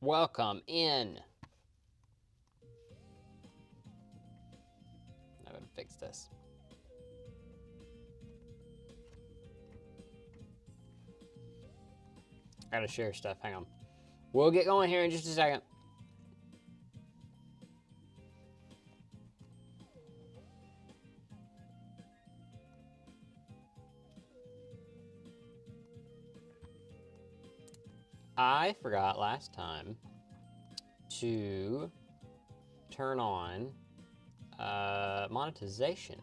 welcome in. I'm gonna fix this. I gotta share stuff, hang on. We'll get going here in just a second. I forgot last time to turn on monetization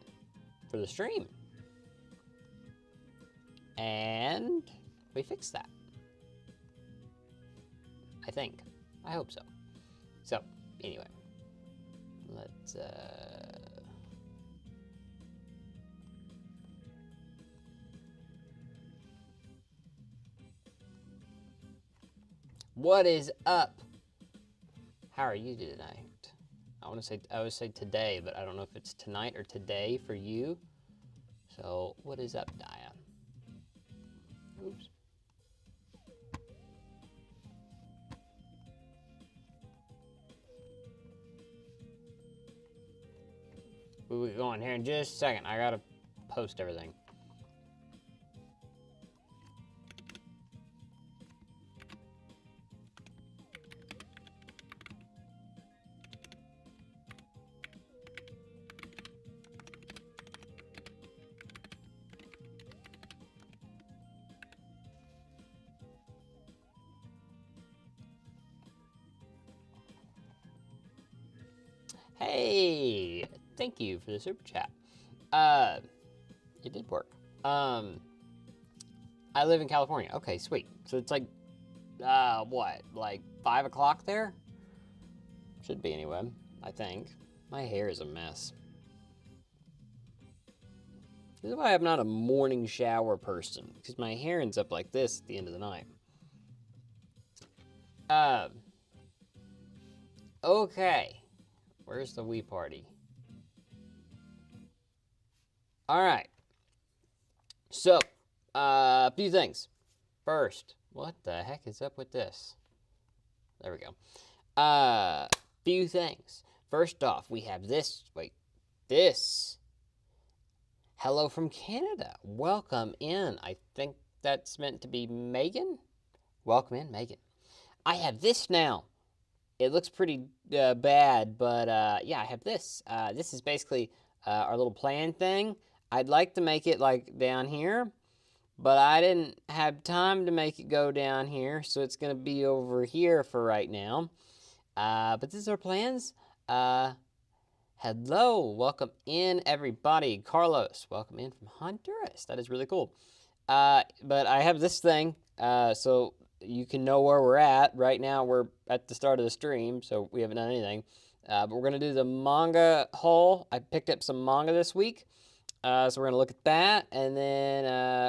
for the stream. And we fixed that. I think. I hope so. So, anyway. Let's, What is up? How are you tonight? I would say today, but I don't know if it's tonight or today for you. So, what is up, Daya? Oops. We'll get going here in just a second. I gotta post everything. Hey, thank you for the super chat. It did work. I live in California. Okay, sweet. So it's like, what, like 5 o'clock there? Should be anyway, I think. My hair is a mess. This is why I'm not a morning shower person, because my hair ends up like this at the end of the night. Okay. Where's the Wii party? All right. So, a few things. First, what the heck is up with this? There we go. Few things. First off, we have this. Wait, this. Hello from Canada. Welcome in. I think that's meant to be Megan. Welcome in, Megan. I have this now. It looks pretty bad, but yeah, I have this. This is basically our little plan thing. I'd like to make it like down here, but I didn't have time to make it go down here, so it's gonna be over here for right now. But this is our plans. Hello, welcome in everybody. Carlos, welcome in from Honduras. That is really cool. But I have this thing, so you can know where we're at. Right now, we're at the start of the stream, so we haven't done anything. But we're going to do the manga haul. I picked up some manga this week, so we're going to look at that, and then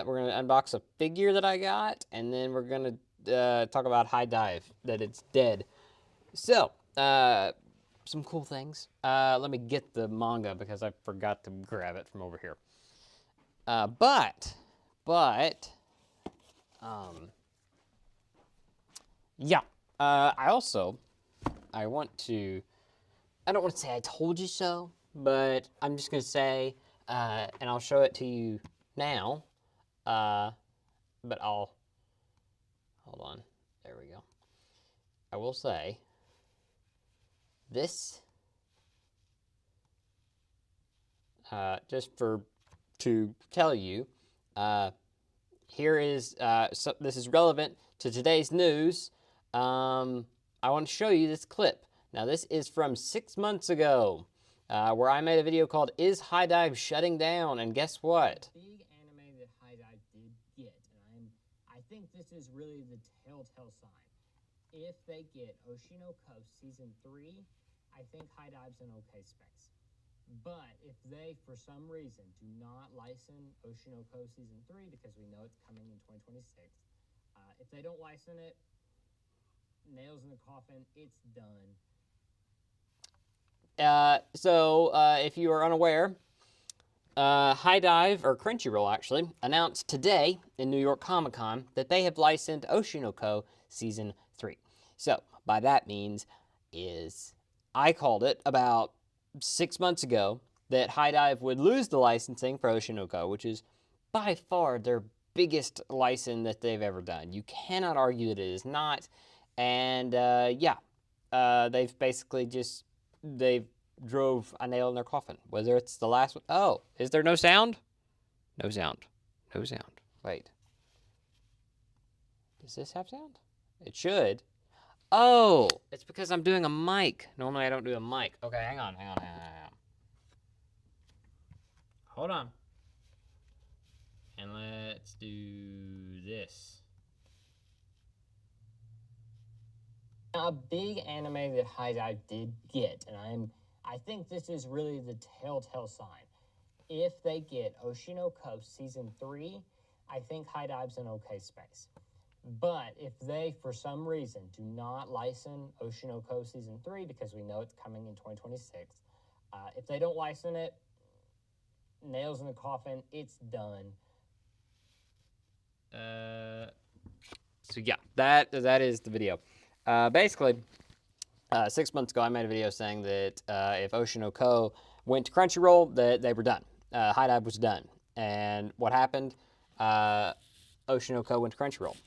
we're going to unbox a figure that I got, and then we're going to talk about HiDive, that it's dead. So, some cool things. Let me get the manga because I forgot to grab it from over here. Yeah. I want to, I don't want to say I told you so, but I'm just going to say, and I'll show it to you now, but hold on, there we go. I will say, this, just to tell you, here is, so this is relevant to today's news. I want to show you this clip. Now, this is from 6 months ago, where I made a video called, Is HiDive Shutting Down? And guess what? Big anime that HiDive did get, and I think this is really the telltale sign. If they get Oshinoko Season 3, I think HiDive's in okay space. But if they, for some reason, do not license Oshinoko Season 3, because we know it's coming in 2026, if they don't license it, nails in the coffin, it's done. So if you are unaware, HiDive, or Crunchyroll actually, announced today in New York Comic Con that they have licensed Oshinoko Season 3. So by that means is I called it about 6 months ago that HiDive would lose the licensing for Oshinoko, which is by far their biggest license that they've ever done. You cannot argue that it is not. And they've basically just, they've drove a nail in their coffin. Whether it's the last one. Oh, is there no sound? No sound. No sound. Wait. Does this have sound? It should. Oh, it's because I'm doing a mic. Normally I don't do a mic. Okay, hang on. Hold on. And let's do this. A big anime that HiDive did get, and I think this is really the telltale sign. If they get Oshinoko Season 3, I think HiDive's in okay space. But if they, for some reason, do not license Oshinoko Season 3, because we know it's coming in 2026, if they don't license it, nails in the coffin, it's done. So yeah, that is the video. Basically, 6 months ago, I made a video saying that if Oshinoko went to Crunchyroll, that they were done. HiDive was done. And what happened? Oshinoko went to Crunchyroll.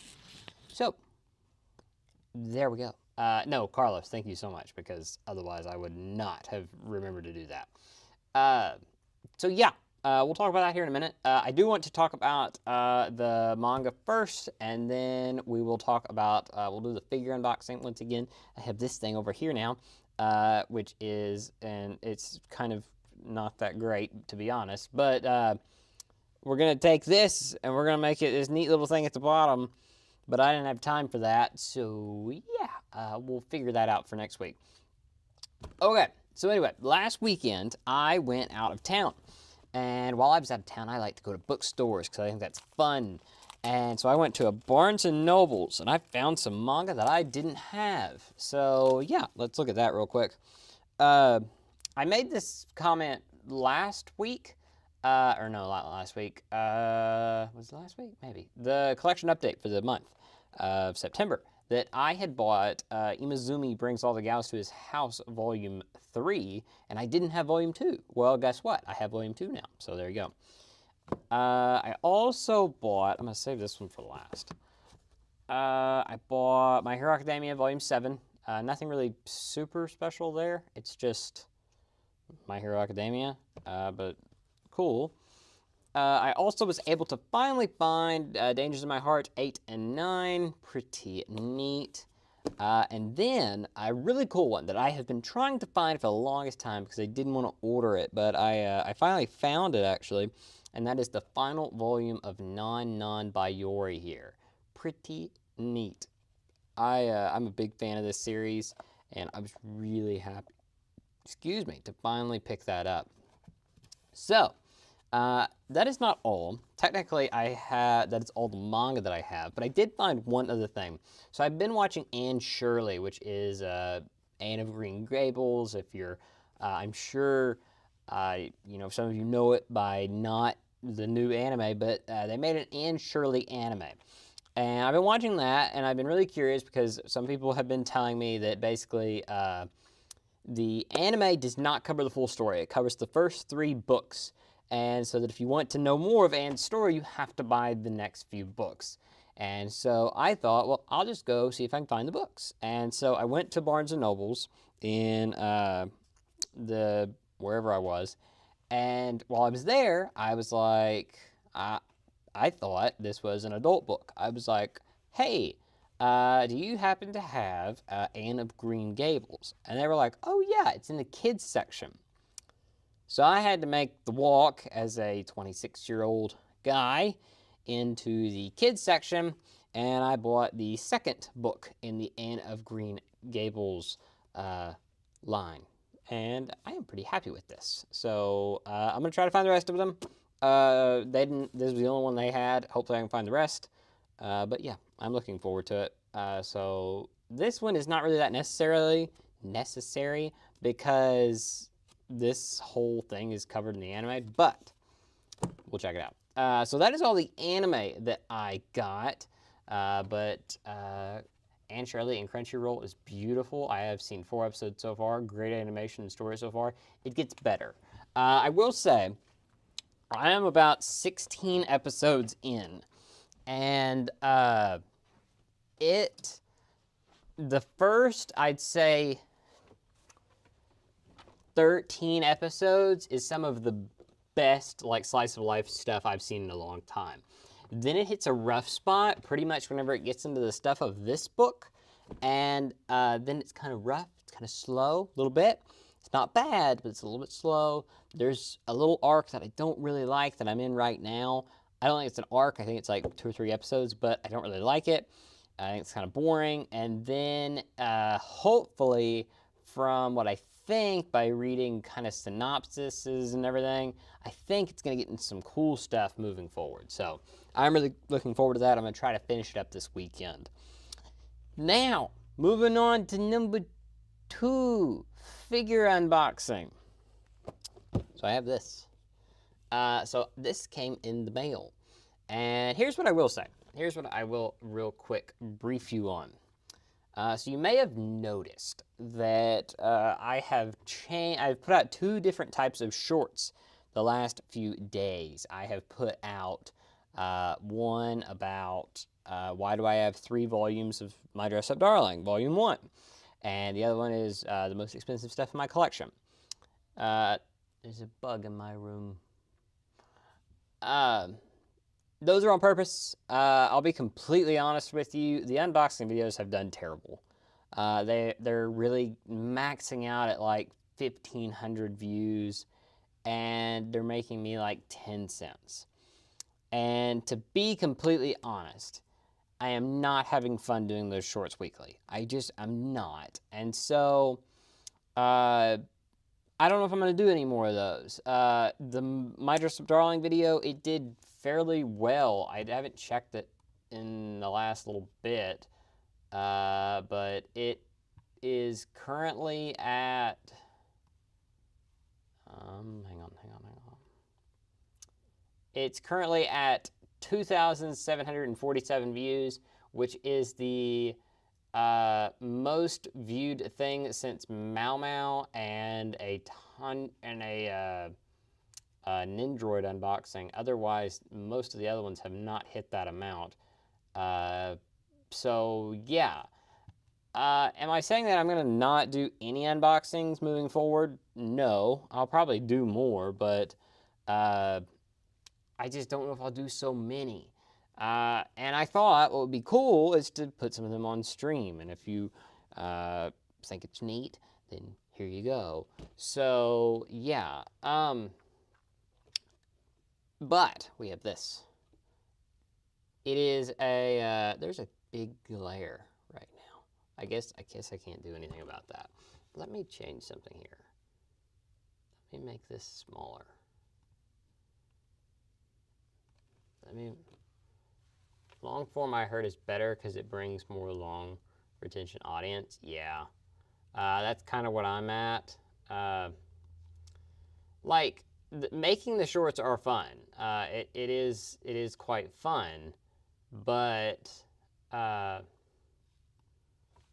So, there we go. No, Carlos, thank you so much, because otherwise I would not have remembered to do that. So yeah, we'll talk about that here in a minute. I do want to talk about the manga first, and then we will talk about, we'll do the figure unboxing once again. I have this thing over here now, which is, and it's kind of not that great, to be honest, but we're going to take this, and we're going to make it this neat little thing at the bottom, but I didn't have time for that, so yeah, we'll figure that out for next week. Okay, so anyway, last weekend, I went out of town. And while I was out of town, I like to go to bookstores because I think that's fun. And so I went to a Barnes & Noble's, and I found some manga that I didn't have. So yeah, let's look at that real quick. I made this comment last week. Or no, not last week. Was it last week? Maybe. The collection update for the month of September. That I had bought Imazumi Brings All the Gals to His House Volume 3, and I didn't have Volume 2. Well, guess what? I have Volume 2 now, so there you go. I also bought, I'm going to save this one for last. I bought My Hero Academia Volume 7. Nothing really super special there. It's just My Hero Academia, but cool. I also was able to finally find Dangers in My Heart 8 and 9. Pretty neat. And then a really cool one that I have been trying to find for the longest time because I didn't want to order it, but I finally found it actually, and that is the final volume of Non by Yori here. Pretty neat. I'm a big fan of this series, and I was really happy, to finally pick that up. So, that is not all. Technically, that is all the manga that I have, but I did find one other thing. So I've been watching Anne Shirley, which is Anne of Green Gables. If you're, I'm sure, some of you know it by not the new anime, but they made an Anne Shirley anime. And I've been watching that, and I've been really curious because some people have been telling me that basically the anime does not cover the full story. It covers the first 3 books. And so that if you want to know more of Anne's story, you have to buy the next few books. And so I thought, well, I'll just go see if I can find the books. And so I went to Barnes & Noble's in wherever I was. And while I was there, I was like, I thought this was an adult book. I was like, hey, do you happen to have Anne of Green Gables? And they were like, oh yeah, it's in the kids section. So I had to make the walk as a 26-year-old guy into the kids section, and I bought the second book in the Anne of Green Gables line. And I am pretty happy with this. So I'm going to try to find the rest of them. This was the only one they had. Hopefully I can find the rest. But yeah, I'm looking forward to it. So this one is not really that necessary because this whole thing is covered in the anime, but we'll check it out. So that is all the anime that I got. But Anne Shirley and Crunchyroll is beautiful. I have seen 4 episodes so far. Great animation and story so far. It gets better. I will say, I am about 16 episodes in, and the first, I'd say, 13 episodes is some of the best like slice of life stuff I've seen in a long time. Then it hits a rough spot pretty much whenever it gets into the stuff of this book, and then it's kind of rough, it's kind of slow a little bit. It's not bad, but it's a little bit slow. There's a little arc that I don't really like that I'm in right now. I don't think it's an arc, I think it's like 2 or 3 episodes, but I don't really like it. I think it's kind of boring. And then hopefully, from what I think by reading kind of synopsises and everything, I think it's going to get into some cool stuff moving forward. So I'm really looking forward to that. I'm going to try to finish it up this weekend. Now, moving on to number 2, figure unboxing. So I have this. So this came in the mail. And here's what I will say. Here's what I will real quick brief you on. So you may have noticed that I've put out 2 different types of shorts the last few days. I have put out one about why do I have 3 volumes of My Dress Up Darling, Volume 1. And the other one is the most expensive stuff in my collection. There's a bug in my room. Those are on purpose. I'll be completely honest with you. The unboxing videos have done terrible. They're really maxing out at like 1,500 views, and they're making me like 10 cents. And to be completely honest, I am not having fun doing those shorts weekly. I'm not. And so, I don't know if I'm going to do any more of those. The My Dress Up Darling video, it did fairly well. I haven't checked it in the last little bit, but it is currently at, hang on. It's currently at 2,747 views, which is the most viewed thing since Mau Mau and a Nindroid unboxing. Otherwise, most of the other ones have not hit that amount. So yeah. Am I saying that I'm gonna not do any unboxings moving forward? No, I'll probably do more, but I just don't know if I'll do so many. And I thought what would be cool is to put some of them on stream. And if you think it's neat, then here you go. So, yeah. But we have this. It is a, there's a big glare right now. I guess I can't do anything about that. Let me change something here. Let me make this smaller. Long form I heard is better because it brings more long retention audience. Yeah, that's kind of what I'm at. Making the shorts are fun. It is quite fun, but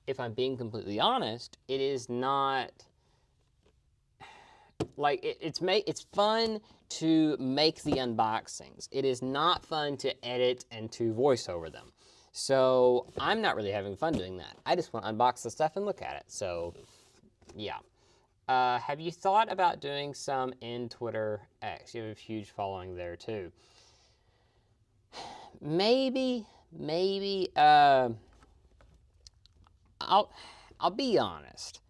if I'm being completely honest, it is not. Like, it's fun to make the unboxings. It is not fun to edit and to voice over them. So I'm not really having fun doing that. I just want to unbox the stuff and look at it. So yeah. Have you thought about doing some in Twitter X? You have a huge following there too. Maybe. I'll be honest.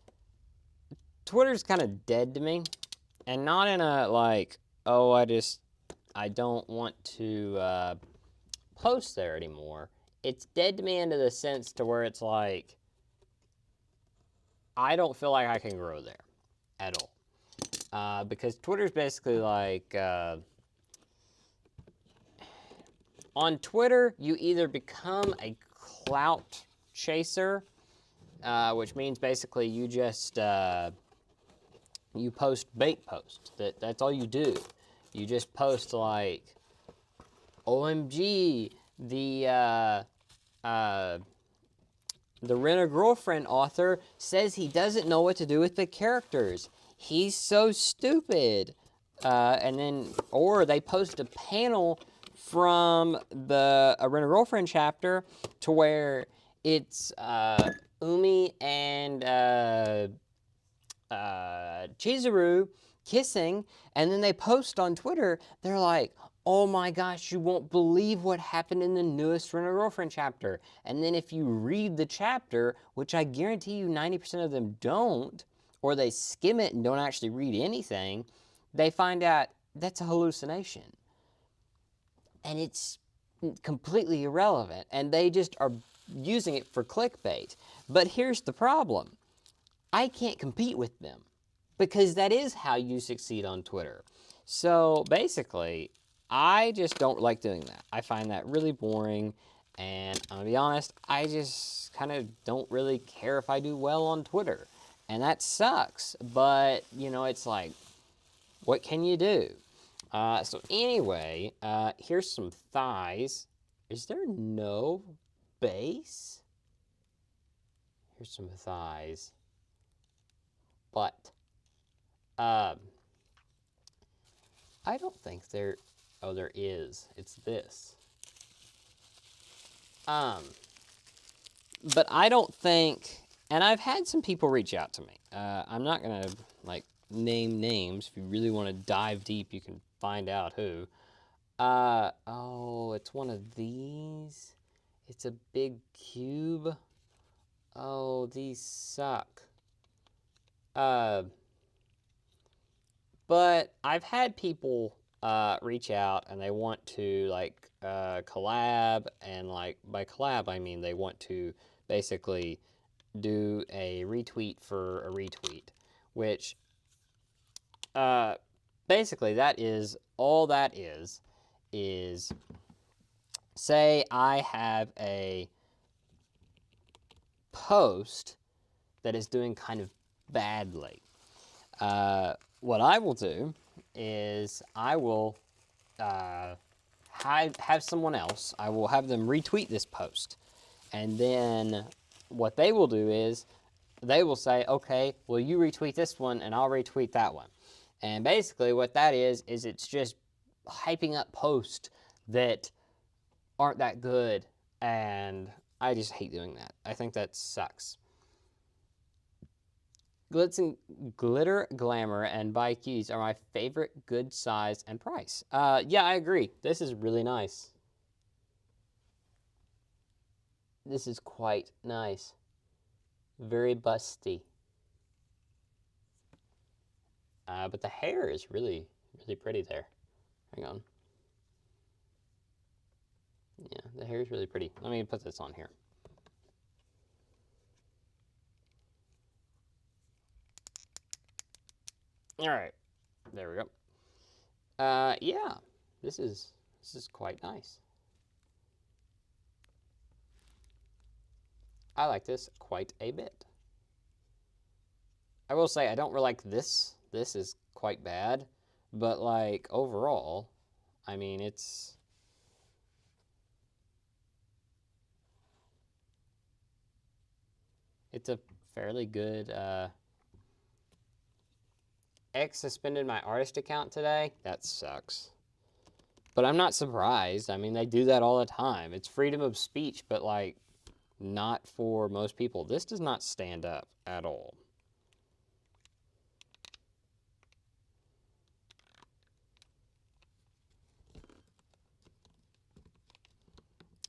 Twitter's kind of dead to me, and not in a like, oh, I don't want to post there anymore. It's dead to me into the sense to where it's like, I don't feel like I can grow there at all. Because Twitter's basically like, on Twitter, you either become a clout chaser, which means basically you just, you post bait posts. That's all you do. You just post like, OMG, the the Rent-A-Girlfriend author says he doesn't know what to do with the characters. He's so stupid. And then, or they post a panel from the Rent-A-Girlfriend chapter to where it's Umi and Chizuru kissing, and then they post on Twitter, they're like, oh my gosh, you won't believe what happened in the newest Rent-A-Girlfriend chapter. And then if you read the chapter, which I guarantee you 90% of them don't, or they skim it and don't actually read anything, they find out that's a hallucination. And it's completely irrelevant, and they just are using it for clickbait. But here's the problem. I can't compete with them because that is how you succeed on Twitter. So basically, I just don't like doing that. I find that really boring, and I'm gonna be honest, I just kind of don't really care if I do well on Twitter. And that sucks, but you know, it's like, what can you do? So anyway, here's some thighs. Is there no base? Here's some thighs. But, I don't think there, oh, there is. It's this. But I don't think, and I've had some people reach out to me. I'm not gonna, like, name names. If you really want to dive deep, you can find out who. Oh, it's one of these. It's a big cube. Oh, these suck. But I've had people reach out and they want to like collab, and like by collab I mean they want to basically do a retweet for a retweet, which basically that is all that is say I have a post that is doing kind of badly. What I will do is I will have someone else, I will have them retweet this post. And then what they will do is they will say, okay, well, you retweet this one and I'll retweet that one. And basically what that is it's just hyping up posts that aren't that good. And I just hate doing that. I think that sucks. Glitter, Glamour, and Bikes are my favorite, good size and price. Yeah, I agree. This is really nice. This is quite nice. Very busty. But the hair is really, really pretty there. Hang on. Yeah, the hair is really pretty. Let me put this on here. All right, there we go. Yeah, this is quite nice. I like this quite a bit. I will say I don't really like this. This is quite bad, but like overall, I mean it's a fairly good. X suspended my artist account today. That sucks. But I'm not surprised. I mean, they do that all the time. It's freedom of speech, but like not for most people. This does not stand up at all.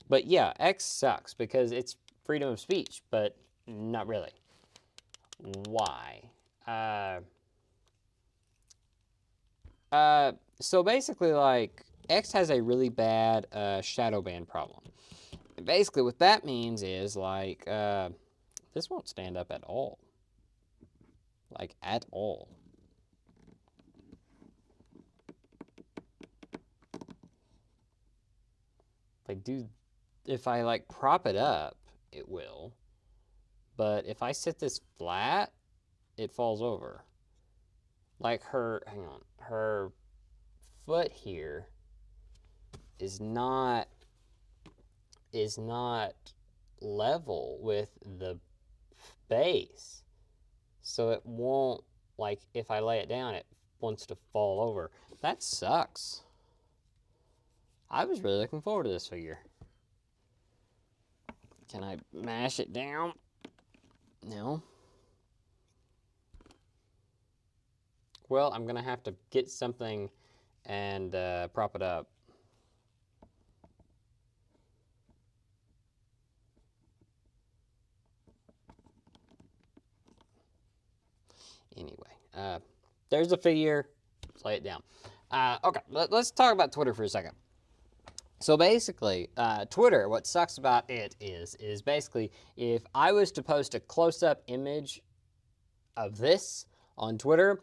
But yeah, X sucks because it's freedom of speech, but not really. Why? So basically, like, X has a really bad shadow ban problem. And basically, what that means is, like, this won't stand up at all. Like, at all. If I, like, prop it up, it will. But if I sit this flat, it falls over. Like hang on, her foot here is not level with the base. So it won't, like, if I lay it down, it wants to fall over. That sucks. I was really looking forward to this figure. Can I mash it down? No. Well, I'm going to have to get something and prop it up. Anyway, there's a figure. Let's lay it down. Okay, let's talk about Twitter for a second. So basically, Twitter, what sucks about it is basically if I was to post a close-up image of this on Twitter,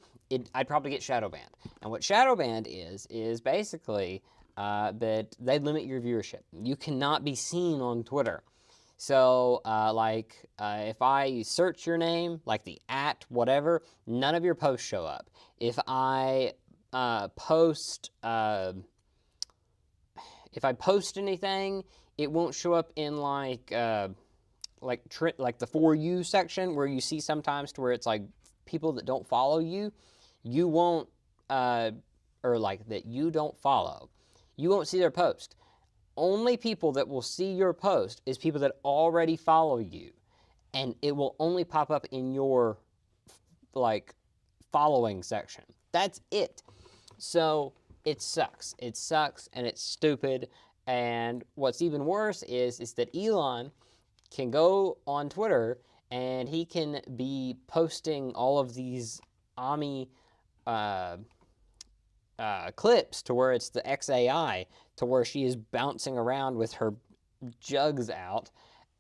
I'd probably get shadow banned. And what shadow banned is basically that they limit your viewership. You cannot be seen on Twitter. So, if I search your name, like the @ whatever, none of your posts show up. If I post anything, it won't show up in like the For You section where you see sometimes to where it's like people that don't follow you. You won't, or like that you don't follow. You won't see their post. Only people that will see your post is people that already follow you, and it will only pop up in your like following section. That's it. So it sucks. It sucks and it's stupid. And what's even worse is that Elon can go on Twitter and he can be posting all of these Ami clips to where it's the XAI, to where she is bouncing around with her jugs out,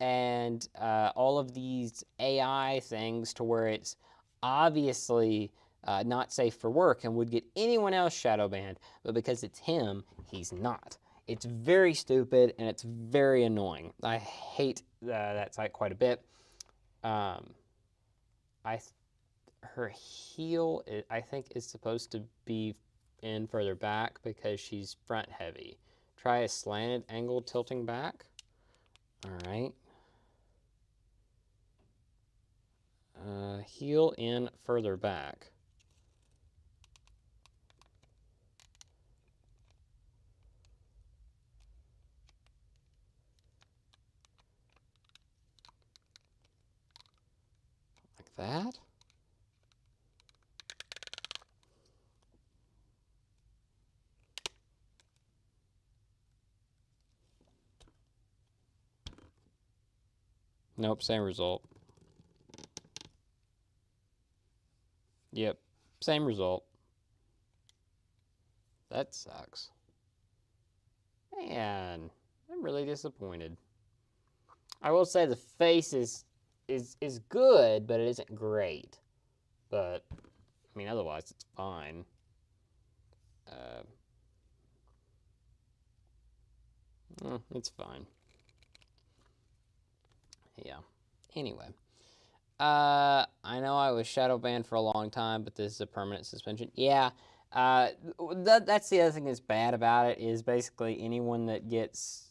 and all of these AI things to where it's obviously not safe for work and would get anyone else shadow banned, but because it's him, he's not. It's very stupid and it's very annoying. I hate that site quite a bit. Her heel, I think, is supposed to be in further back because she's front heavy. Try a slanted angle tilting back. All right. Heel in further back. Like that. Nope, same result. Yep, same result. That sucks. Man, I'm really disappointed. I will say the face is good, but it isn't great. But, I mean, otherwise it's fine. It's fine. Yeah. Anyway. I know I was shadow banned for a long time, but this is a permanent suspension. Yeah. That's the other thing that's bad about it is basically anyone that gets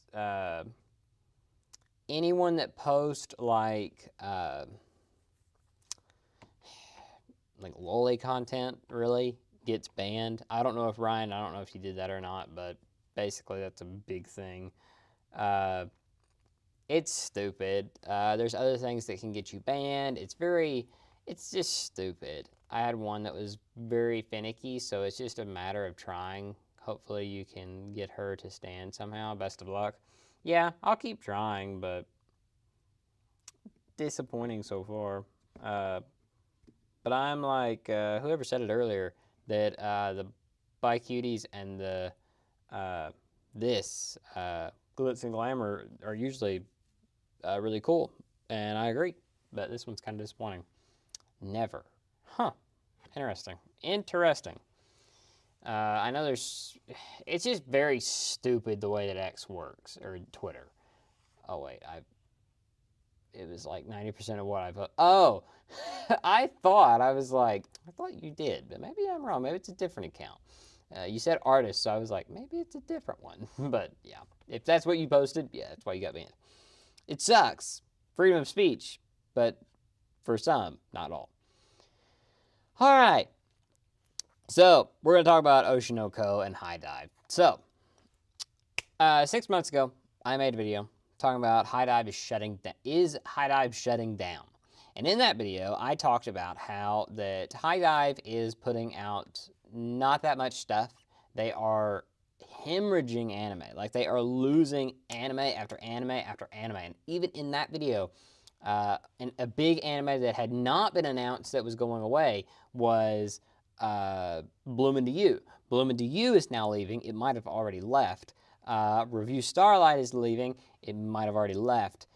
anyone that posts like lolly content really gets banned. I don't know if Ryan, I don't know if you did that or not, but basically that's a big thing. It's stupid. There's other things that can get you banned. It's just stupid. I had one that was very finicky, so it's just a matter of trying. Hopefully you can get her to stand somehow. Best of luck. Yeah, I'll keep trying, but disappointing so far. But I'm like, whoever said it earlier, that the Bi Cuties and the this Glitz and Glamour are usually really cool, and I agree, but this one's kind of disappointing. Never. Huh. Interesting. Interesting. I know it's just very stupid the way that X works, or Twitter. Oh, wait, it was like 90% of what I put. Oh, I thought you did, but maybe I'm wrong. Maybe it's a different account. You said artist, so I was like, maybe it's a different one. But yeah, if that's what you posted, yeah, that's why you got banned. It sucks. Freedom of speech, but for some, not all. All right. So we're going to talk about Oshinoko and HiDive. So 6 months ago, I made a video talking about HiDive is HiDive shutting down. And in that video, I talked about how that HiDive is putting out not that much stuff. They are hemorrhaging anime. Like, they are losing anime after anime after anime. And even in that video, a big anime that had not been announced that was going away was Bloom Into You. Bloom Into You is now leaving. It might have already left. Review Starlight is leaving. It might have already left.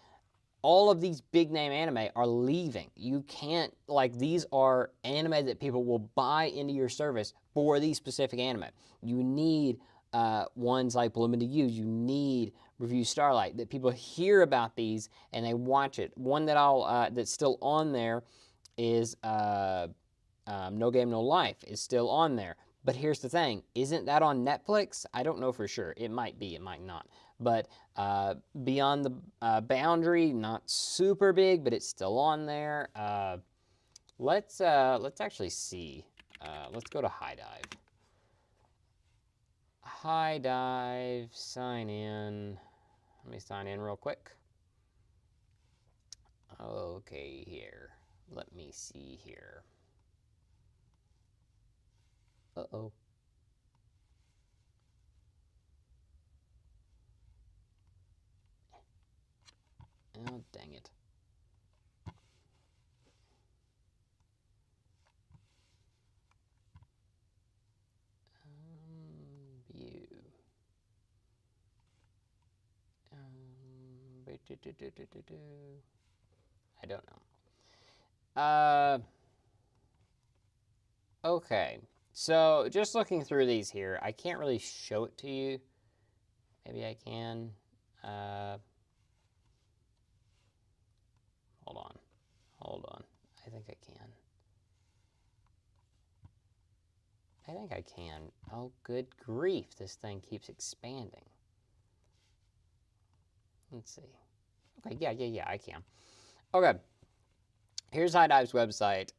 All of these big name anime are leaving. You can't, like, these are anime that people will buy into your service for these specific anime. You need ones like Bloom Into You. You need Review Starlight, that people hear about these and they watch it. One that that's still on there is No Game No Life is still on there. But here's the thing, isn't that on Netflix? I don't know for sure. It might be, it might not. But Beyond the Boundary, not super big, but it's still on there. Let's actually see. Let's go to HiDive. HiDive, sign in. Let me sign in real quick. Okay, here. Let me see here. Uh-oh. Oh, dang it. View. I don't know. Okay. So, just looking through these here, I can't really show it to you. Maybe I can. Hold on. Hold on. I think I can. I think I can. Oh, good grief. This thing keeps expanding. Let's see. Okay, yeah, I can. Okay. Here's HiDive's website.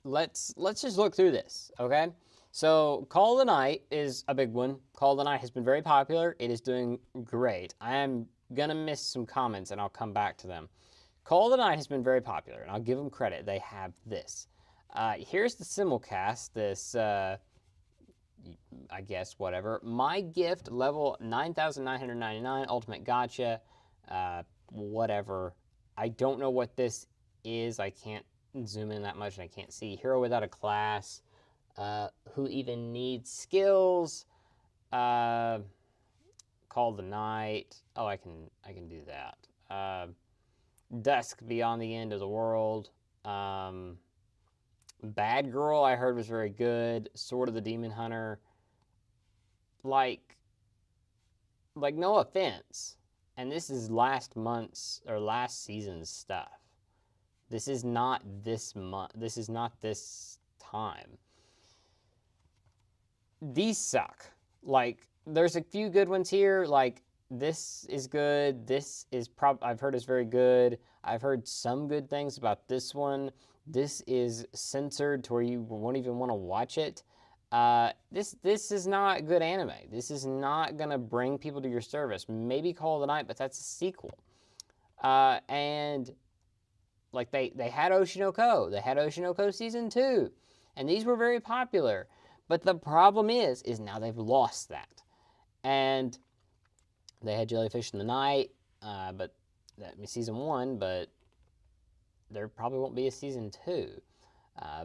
Let's just look through this, okay? So, Call of the Night is a big one. Call of the Night has been very popular. It is doing great. I am going to miss some comments, and I'll come back to them. Call of the Night has been very popular, and I'll give them credit. They have this. Here's the simulcast, this, I guess, whatever. My Gift, level 9,999, Ultimate Gotcha, whatever. I don't know what this is. I can't zoom in that much, and I can't see. Hero Without a Class. Who Even Needs Skills? Call the Night. Oh, I can do that. Dusk Beyond the End of the World. Bad Girl, I heard, was very good. Sword of the Demon Hunter. Like no offense, and this is last month's or last season's stuff. This is not this month. This is not this time. These suck. Like, there's a few good ones here. Like, this is good. This is I've heard is very good. I've heard some good things about this one. This is censored to where you won't even want to watch it. This is not good anime. This is not gonna bring people to your service. Maybe Call of the Night, but that's a sequel. And like they had Oshinoko. They had Oshinoko season 2, and these were very popular. But the problem is now they've lost that. And they had Jellyfish in the Night, but season 1, but there probably won't be a season 2.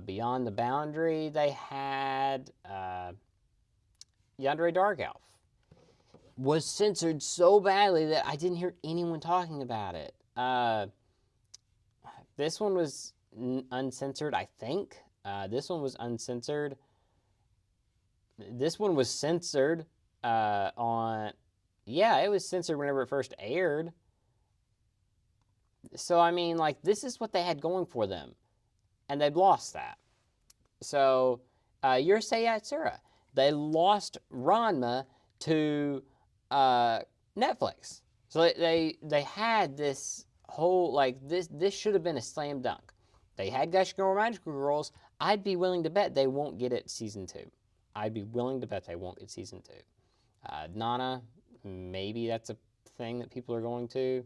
Beyond the Boundary, they had Yandere Dark Elf. Was censored so badly that I didn't hear anyone talking about it. This one was uncensored, I think. This one was uncensored. This one was censored on... Yeah, it was censored whenever it first aired. So, I mean, like, this is what they had going for them. And they've lost that. So, Yurusei Yatsura. They lost Ranma to Netflix. So they had this whole, like, this should have been a slam dunk. They had Gushing Over Magical Girls. I'd be willing to bet they won't get it season 2. I'd be willing to bet they won't get season 2. Nana, maybe that's a thing that people are going to.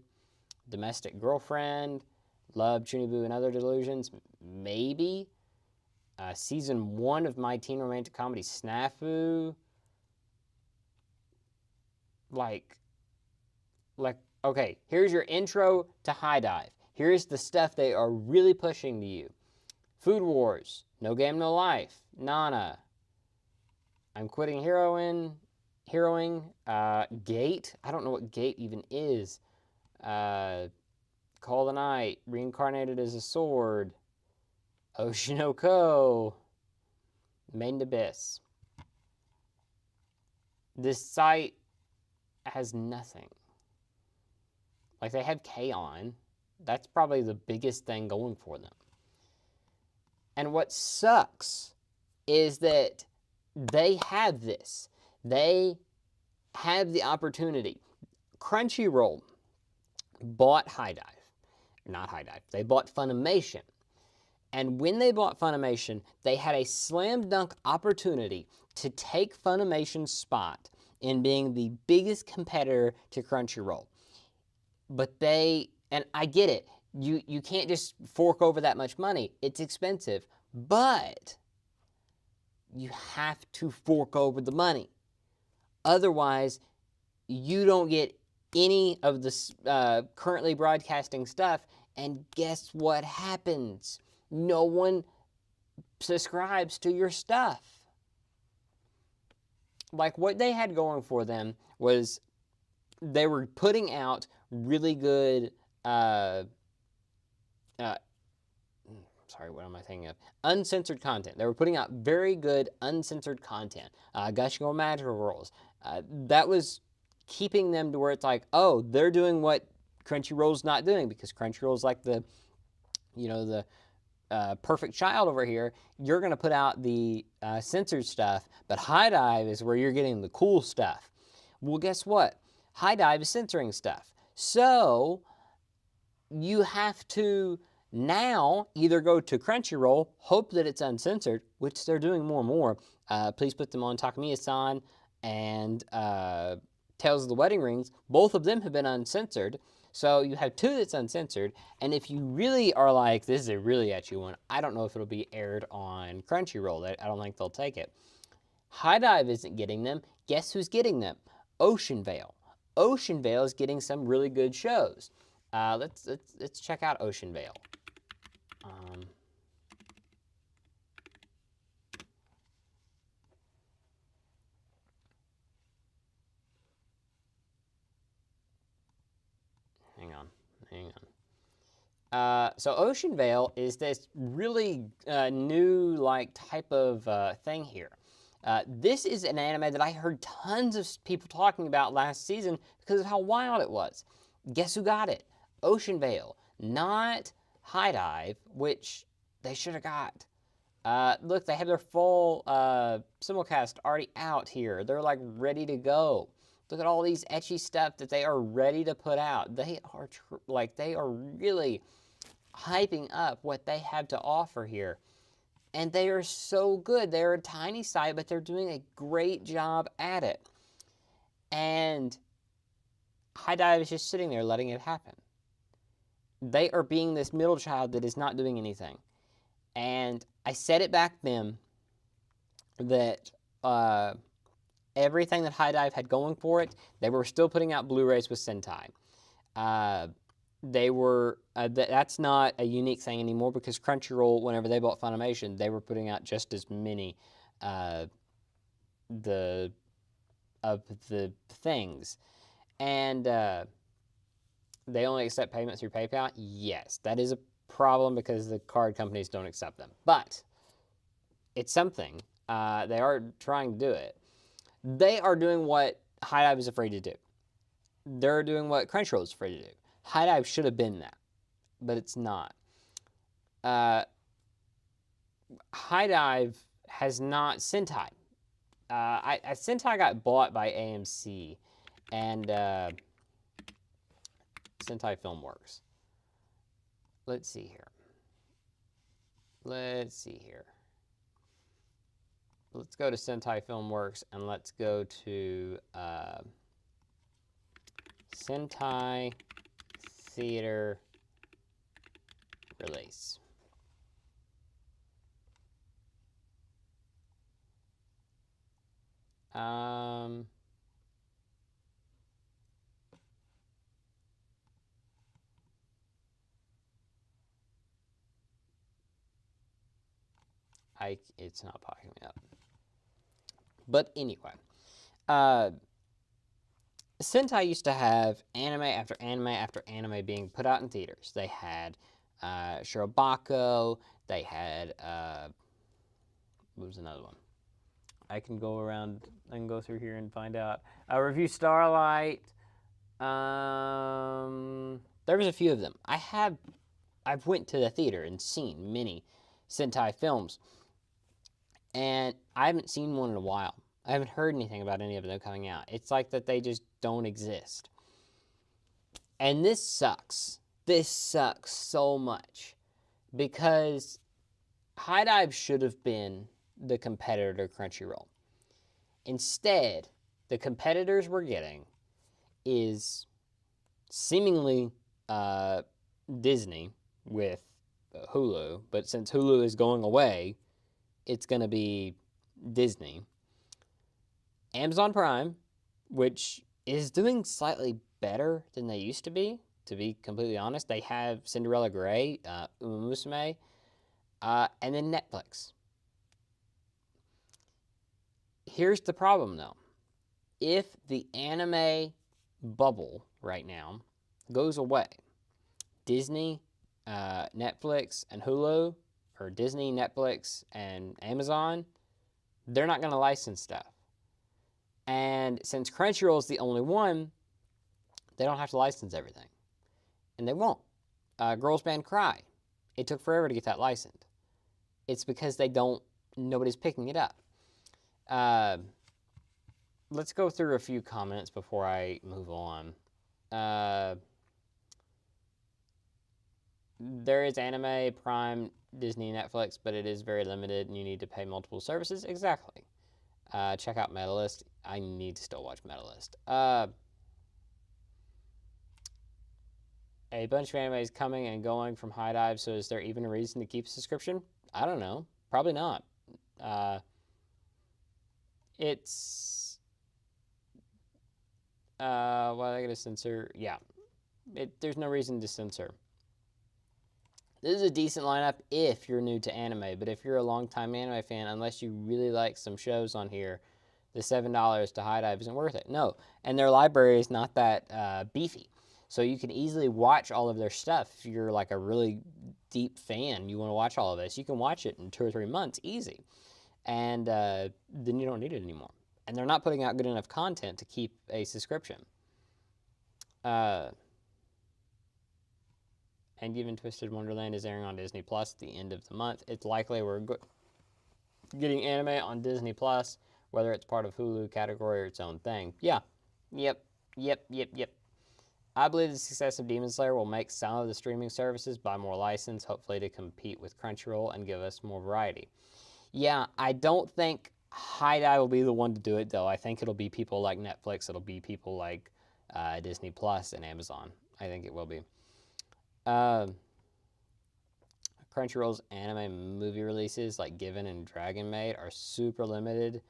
Domestic Girlfriend, Love, Chuniboo, and Other Delusions, maybe. Season 1 of My Teen Romantic Comedy Snafu. Like, okay, here's your intro to HiDive. Here's the stuff they are really pushing to you. Food Wars, No Game, No Life, Nana, I'm Quitting Heroing, Gate, I don't know what Gate even is. Call the Night, Reincarnated as a Sword, Oshinoko, Main Abyss. This site has nothing. Like, they have K-On! That's probably the biggest thing going for them. And what sucks is that they have this. They have the opportunity. Crunchyroll bought HiDive. Not HiDive. They bought Funimation. And when they bought Funimation, they had a slam dunk opportunity to take Funimation's spot in being the biggest competitor to Crunchyroll. But they, and I get it, you can't just fork over that much money. It's expensive. But you have to fork over the money. Otherwise, you don't get any of the currently broadcasting stuff. And guess what happens? No one subscribes to your stuff. Like, what they had going for them was they were putting out really good, sorry, what am I thinking of? Uncensored content. They were putting out very good uncensored content. Gushing Over Magical Girls. That was keeping them to where it's like, oh, they're doing what Crunchyroll's not doing, because Crunchyroll's like the, you know, the perfect child over here. You're going to put out the censored stuff, but HiDive is where you're getting the cool stuff. Well, guess what? HiDive is censoring stuff. So you have to now either go to Crunchyroll, hope that it's uncensored, which they're doing more and more. Please put them on Takamiya-san and Tales of the Wedding Rings. Both of them have been uncensored. So you have 2 that's uncensored. And if you really are like, this is a really ecchi one, I don't know if it'll be aired on Crunchyroll. I don't think they'll take it. HiDive isn't getting them. Guess who's getting them? Ocean Vale. Ocean Vale is getting some really good shows. Let's check out Ocean Vale. Hang on. So Ocean Vale is this really new, like, type of thing here. This is an anime that I heard tons of people talking about last season because of how wild it was. Guess who got it? Ocean Vale, not HiDive, which they should have got. Look, they have their full simulcast already out here. They're like ready to go. Look at all these ecchi stuff that they are ready to put out. They are they are really hyping up what they have to offer here. And they are so good. They're a tiny site, but they're doing a great job at it. And HiDive is just sitting there letting it happen. They are being this middle child that is not doing anything. And I said it back then that everything that HiDive had going for it, they were still putting out Blu-rays with Sentai. They were that's not a unique thing anymore, because Crunchyroll, whenever they bought Funimation, they were putting out just as many of the things. And they only accept payment through PayPal. Yes, that is a problem because the card companies don't accept them. But it's something. They are trying to do it. They are doing what HiDive is afraid to do. They're doing what Crunchyroll is afraid to do. HiDive should have been that, but it's not. HiDive has not Sentai. Sentai got bought by AMC, and Sentai Filmworks. Let's see here. Let's go to Sentai Filmworks and let's go to Sentai Theater Release. It's not popping me up. But anyway, Sentai used to have anime after anime after anime being put out in theaters. They had Shirobako. They had what was another one? I can go around and go through here and find out. Review Starlight. There was a few of them. I've went to the theater and seen many Sentai films, and I haven't seen one in a while. I haven't heard anything about any of them coming out. It's like that they just don't exist. And this sucks. This sucks so much because HiDive should have been the competitor to Crunchyroll. Instead, the competitors we're getting is seemingly Disney with Hulu, but since Hulu is going away, it's going to be Disney. Amazon Prime, which is doing slightly better than they used to be completely honest. They have Cinderella Grey, Uma Musume, and then Netflix. Here's the problem, though. If the anime bubble right now goes away, Disney, Netflix, and Hulu, or Disney, Netflix, and Amazon, they're not going to license stuff. And since Crunchyroll is the only one, they don't have to license everything. And they won't. Girls Band Cry, it took forever to get that licensed. It's because nobody's picking it up. Let's go through a few comments before I move on. There is anime, Prime, Disney, Netflix, but it is very limited and you need to pay multiple services. Exactly. Check out Metalist. I need to still watch Metalist. A bunch of anime is coming and going from HiDive, so is there even a reason to keep a subscription? I don't know. Probably not. It's... well, I gotta censor... Yeah. There's no reason to censor. This is a decent lineup if you're new to anime, but if you're a longtime anime fan, unless you really like some shows on here, the $7 to HiDive isn't worth it. No, and their library is not that beefy. So you can easily watch all of their stuff. If you're like a really deep fan, you want to watch all of this, you can watch it in 2 or 3 months, easy. And then you don't need it anymore. And they're not putting out good enough content to keep a subscription. And Given Twisted Wonderland is airing on Disney Plus at the end of the month. It's likely we're getting anime on Disney Plus, whether it's part of Hulu category or its own thing. Yeah. Yep. I believe the success of Demon Slayer will make some of the streaming services buy more license, hopefully to compete with Crunchyroll and give us more variety. Yeah, I don't think HiDive will be the one to do it, though. I think it'll be people like Netflix. It'll be people like Disney Plus and Amazon. I think it will be. Crunchyroll's anime movie releases like Given and Dragon Maid are super limited,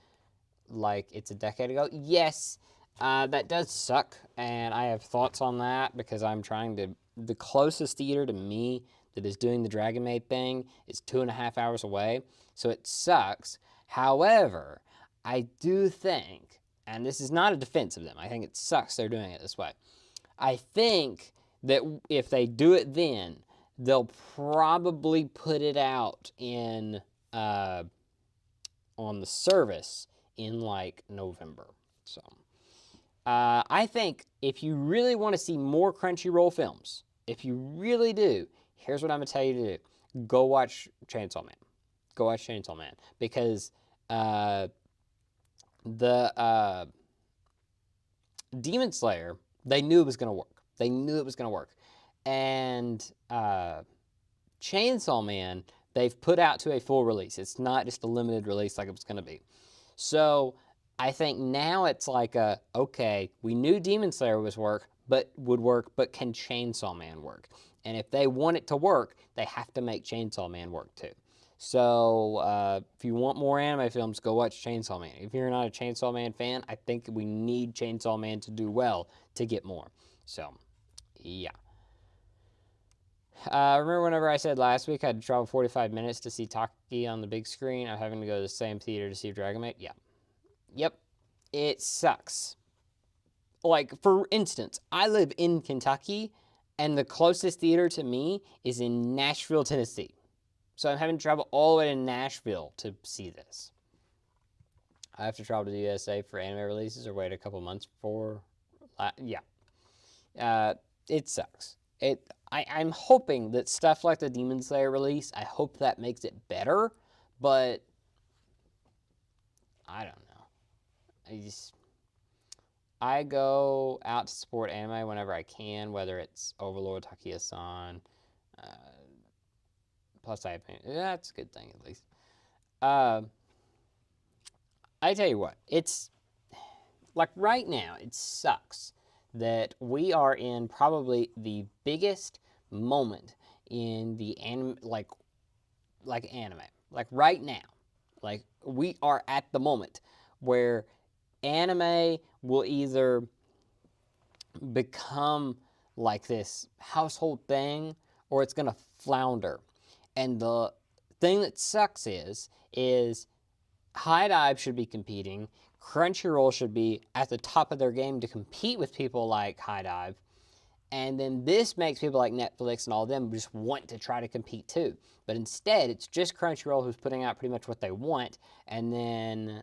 like it's a decade ago. Yes, that does suck, and I have thoughts on that because I'm trying to... The closest theater to me that is doing the Dragon Maid thing is 2.5 hours away, so it sucks. However, I do think, and this is not a defense of them, I think it sucks they're doing it this way. I think that if they do it then, they'll probably put it out in on the service in like November. So I think if you really want to see more Crunchyroll films, if you really do, here's what I'm gonna tell you to do: go watch Chainsaw Man. Go watch Chainsaw Man, because the Demon Slayer, they knew it was gonna work. They knew it was going to work. And Chainsaw Man, they've put out to a full release. It's not just a limited release like it was going to be. So I think now it's like okay, we knew Demon Slayer would work, but can Chainsaw Man work? And if they want it to work, they have to make Chainsaw Man work too. So if you want more anime films, go watch Chainsaw Man. If you're not a Chainsaw Man fan, I think we need Chainsaw Man to do well to get more. So, yeah. Remember whenever I said last week I had to travel 45 minutes to see Taki on the big screen? I'm having to go to the same theater to see Dragon Maid? Yeah. Yep. It sucks. Like, for instance, I live in Kentucky, and the closest theater to me is in Nashville, Tennessee. So I'm having to travel all the way to Nashville to see this. I have to travel to the USA for anime releases or wait a couple months before. Yeah. It sucks. I'm hoping that stuff like the Demon Slayer release, I hope that makes it better, but I don't know. I go out to support anime whenever I can, whether it's Overlord, Takiya-san. Plus, that's a good thing at least. I tell you what, it's like right now, it sucks that we are in probably the biggest moment in the anime, like anime, like right now, like we are at the moment where anime will either become like this household thing or it's gonna flounder. And the thing that sucks is HiDive should be competing. Crunchyroll should be at the top of their game to compete with people like HiDive. And then this makes people like Netflix and all of them just want to try to compete too. But instead, it's just Crunchyroll who's putting out pretty much what they want. And then,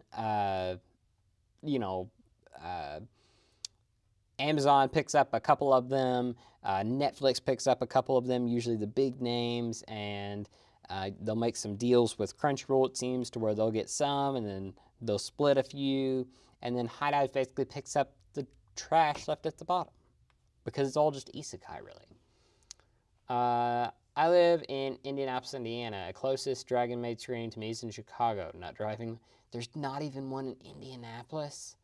Amazon picks up a couple of them. Netflix picks up a couple of them, usually the big names. And they'll make some deals with Crunchyroll, it seems, to where they'll get some, and then they'll split a few, and then HiDive basically picks up the trash left at the bottom, because it's all just isekai, really. I live in Indianapolis, Indiana. A closest Dragon Maid screening to me is in Chicago. Not driving. There's not even one in Indianapolis?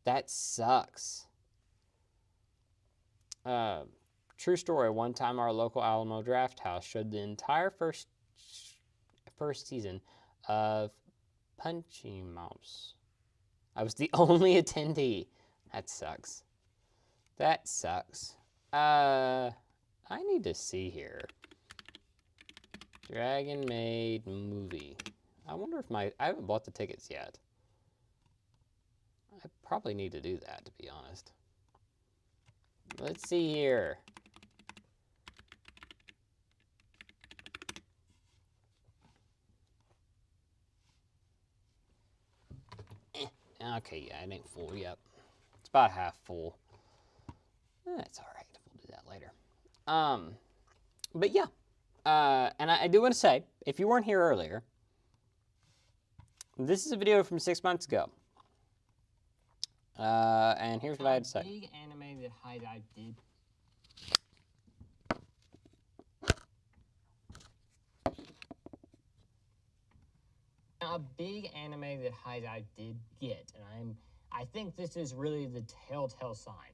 That sucks. True story. One time our local Alamo Draft House showed the entire first season of Punchy Mouse. I was the only attendee. That sucks. That sucks. I need to see here. Dragon Maid movie. I wonder if I haven't bought the tickets yet. I probably need to do that, to be honest. Let's see here. Okay, yeah, it ain't full yet. It's about half full. It's all right. We'll do that later. But yeah. And I do want to say, if you weren't here earlier, this is a video from 6 months ago. And here's what I had to say. Big anime that HiDive did. A big anime that HiDive did get, and I think this is really the telltale sign.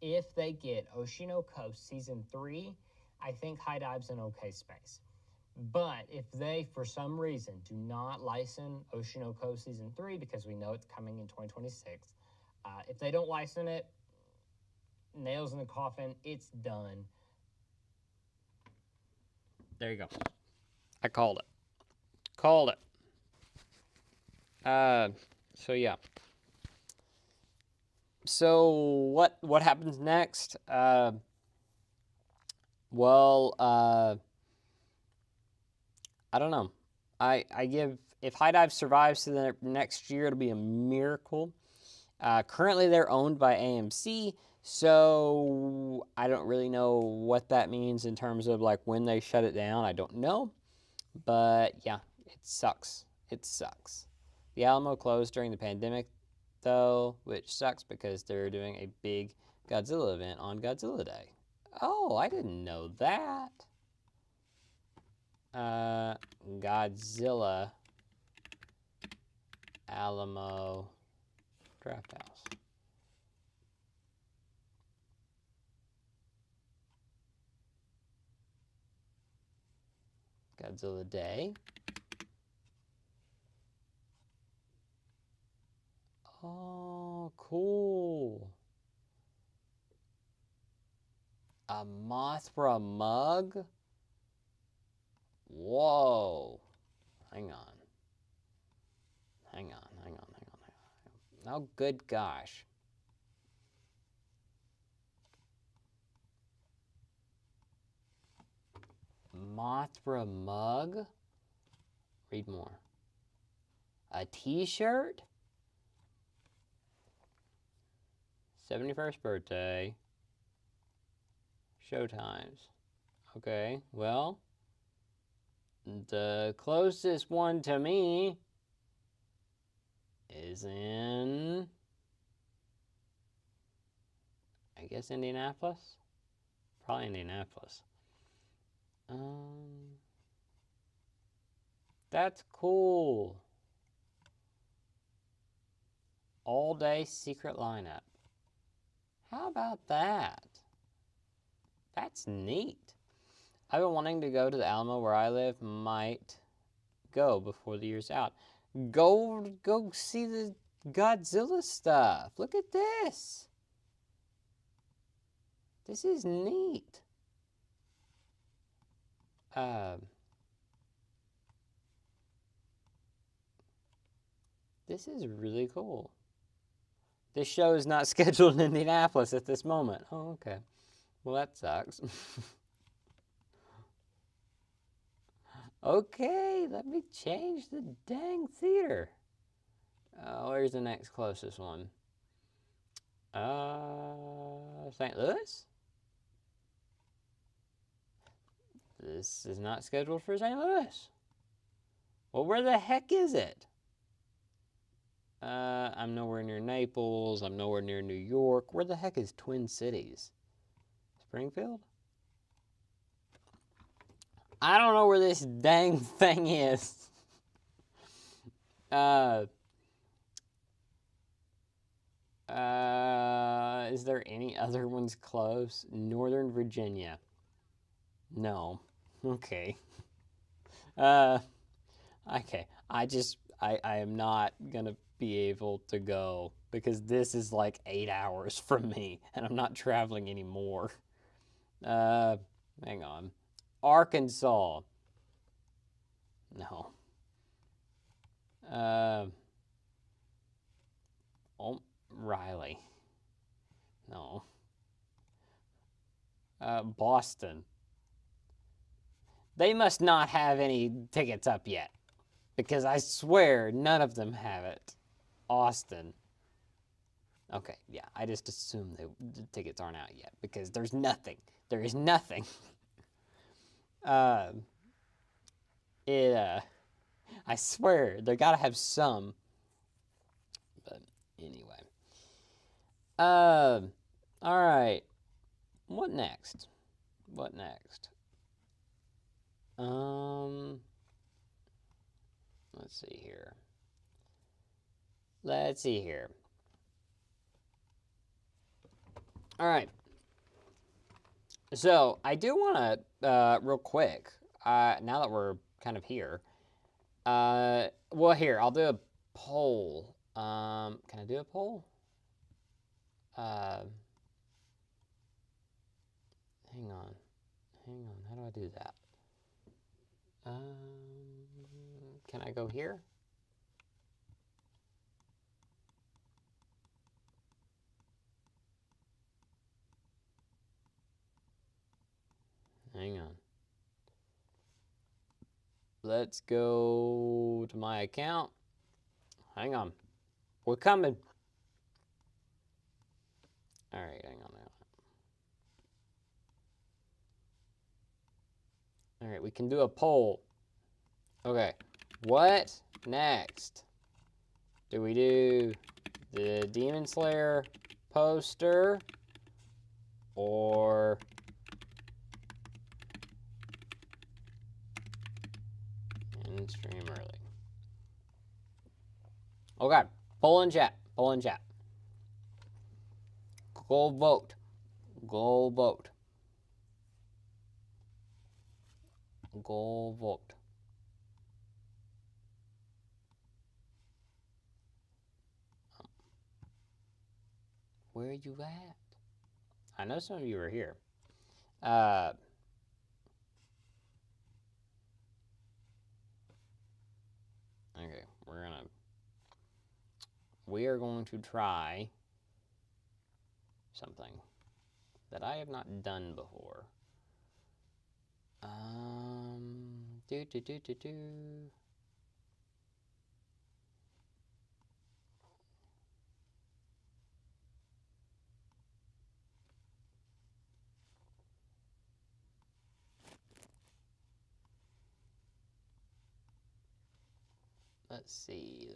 If they get Oshino Coast Season 3, I think HiDive's in okay space. But if they, for some reason, do not license Oshino Coast Season 3, because we know it's coming in 2026, if they don't license it, nails in the coffin, it's done. There you go. I called it. Called it. So yeah. So what happens next? Well, I don't know. If HiDive survives to the next year, it'll be a miracle. Currently, they're owned by AMC, so I don't really know what that means in terms of like when they shut it down. I don't know, but yeah, it sucks. It sucks. The Alamo closed during the pandemic, though, which sucks because they're doing a big Godzilla event on Godzilla Day. Oh, I didn't know that. Godzilla Alamo Draft House. Godzilla Day. Oh, cool. A Mothra mug? Whoa. Hang on. Oh, good gosh. Mothra mug? Read more. A t-shirt? 71st birthday. Showtimes. Okay, well, the closest one to me is in, I guess, Indianapolis? Probably Indianapolis. That's cool. All-day secret lineup. How about that? That's neat. I've been wanting to go to the Alamo where I live. Might go before the year's out. Go see the Godzilla stuff. Look at this. This is neat. This is really cool. This show is not scheduled in Indianapolis at this moment. Oh, okay. Well, that sucks. Okay, let me change the dang theater. Where's the next closest one? St. Louis? This is not scheduled for St. Louis. Well, where the heck is it? I'm nowhere near Naples. I'm nowhere near New York. Where the heck is Twin Cities? Springfield? I don't know where this dang thing is. Is there any other ones close? Northern Virginia. No. Okay. Okay. I am not gonna be able to go because this is like 8 hours from me and I'm not traveling anymore. Hang on. Arkansas. No. Riley. No. Boston. They must not have any tickets up yet because I swear none of them have it. Austin. Okay, yeah, I just assume the tickets aren't out yet because there's nothing. There is nothing. I swear they gotta have some. But anyway. All right. What next? Let's see here. All right. So I do want to, real quick, now that we're kind of here, well, here, I'll do a poll. Can I do a poll? Hang on. How do I do that? Can I go here? Hang on. Let's go to my account. Hang on. We're coming. All right, hang on. All right, we can do a poll. Okay, what next? Do we do the Demon Slayer poster or end stream early. Okay, poll in chat. Poll in chat. Go vote. Go vote. Go vote. Where are you at? I know some of you are here. Okay, we are going to try something that I have not done before. Do. Let's see.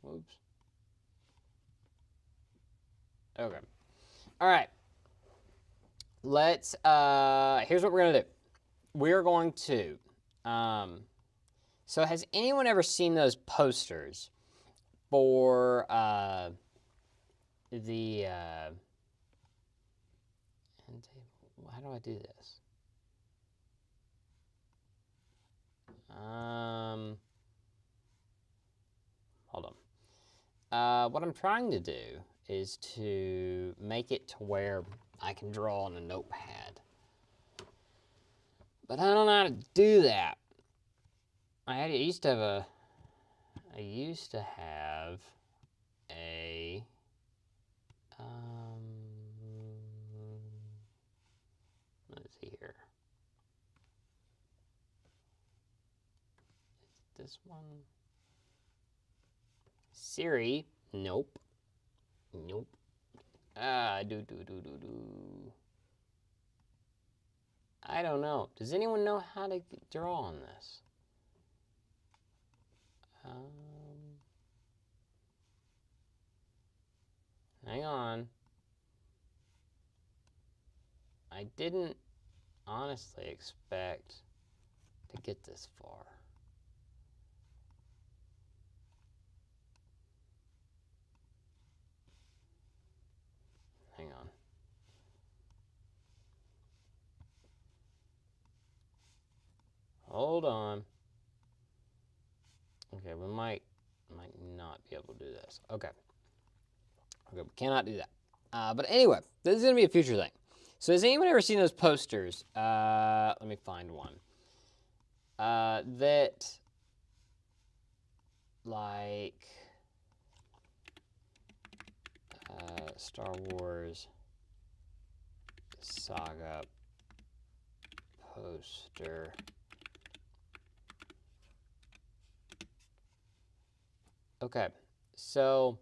Whoops. Okay. All right. Let's, here's what we're going to do. We're going to, so has anyone ever seen those posters for, the, how do I do this? Hold on. What I'm trying to do is to make it to where I can draw on a notepad. But I don't know how to do that. I used to have a, let's see here. Is this one? Siri, nope. Nope. Do. I don't know. Does anyone know how to draw on this? Hang on. I didn't honestly expect to get this far. Hang on. Hold on. Okay, we might not be able to do this. Okay. Okay, we cannot do that. But anyway, this is going to be a future thing. So has anyone ever seen those posters? Let me find one. That, like, Star Wars Saga poster. Okay, so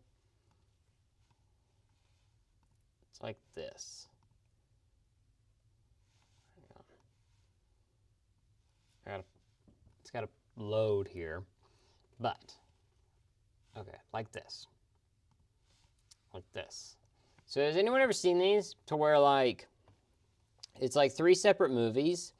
it's like this. It's got to load here, but okay, like this. Like this. So has anyone ever seen these to where like it's like 3 separate movies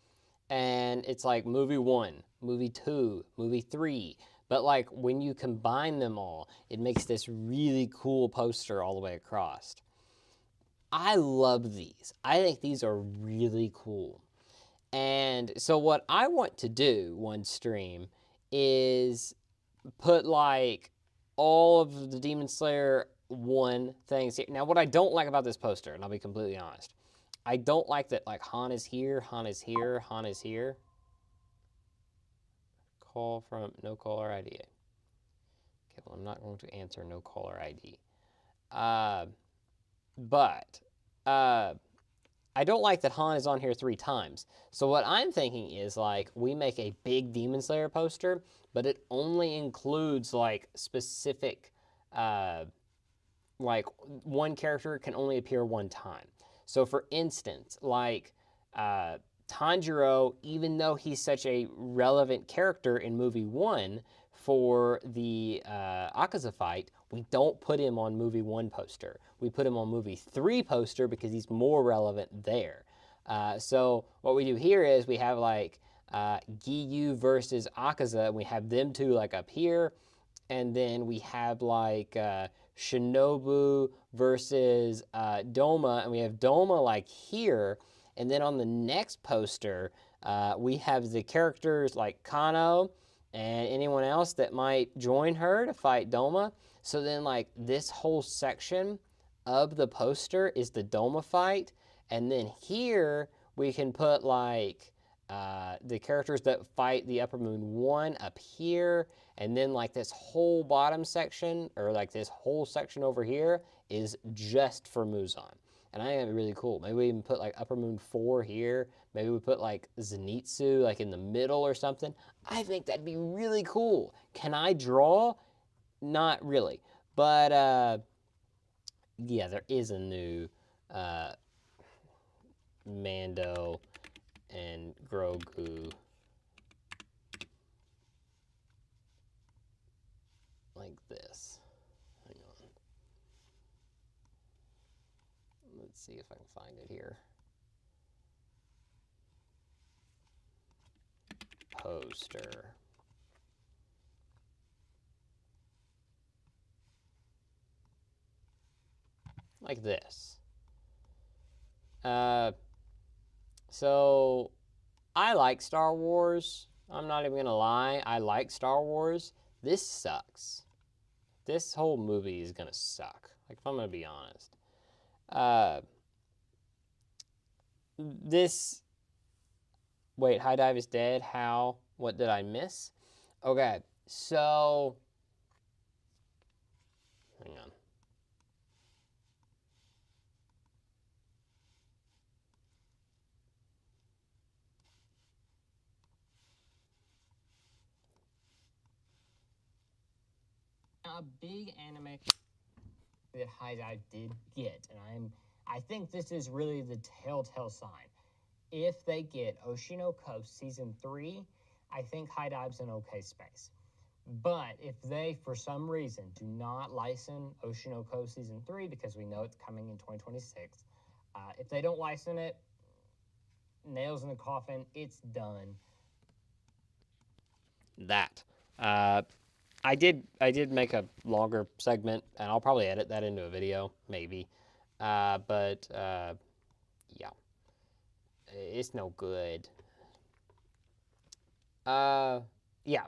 and it's like movie 1, movie 2, movie 3, but like when you combine them all, it makes this really cool poster all the way across. I love these. I think these are really cool. And so what I want to do one stream is put like all of the Demon Slayer 1 things here. Now what I don't like about this poster, and I'll be completely honest, I don't like that like Han is here, Han is here, Han is here. Call from no caller ID. Okay, well I'm not going to answer no caller ID. But I don't like that Han is on here 3 times. So what I'm thinking is like we make a big Demon Slayer poster, but it only includes like specific, like one character can only appear 1 time. So for instance, like Tanjiro, even though he's such a relevant character in movie 1 for the Akaza fight, we don't put him on movie 1 poster. We put him on movie 3 poster because he's more relevant there. So what we do here is we have like Giyu versus Akaza, and we have them two like up here, and then we have like Shinobu versus Doma, and we have Doma like here, and then on the next poster we have the characters like Kano and anyone else that might join her to fight Doma. So then like this whole section of the poster is the Doma fight, and then here we can put like the characters that fight the Upper Moon 1 up here, and then like this whole bottom section, or like this whole section over here, is just for Muzan. And I think that'd be really cool. Maybe we even put like Upper Moon 4 here. Maybe we put like Zenitsu like in the middle or something. I think that'd be really cool. Can I draw? Not really. But yeah, there is a new Mando and Grogu like this. Hang on. Let's see if I can find it here. Poster. Like this. So I like Star Wars. I'm not even gonna lie. I like Star Wars. This sucks. This whole movie is gonna suck. Like, if I'm gonna be honest. This. Wait, HiDive is dead. How? What did I miss? Okay, so. Hang on. A big anime that HiDive did get, and I think this is really the telltale sign. If they get Oshino Coast Season 3, I think HiDive's in okay space. But if they, for some reason, do not license Oshino Coast Season 3, because we know it's coming in 2026, if they don't license it, nails in the coffin, it's done. That. I did make a longer segment, and I'll probably edit that into a video, maybe. But yeah, it's no good. Yeah,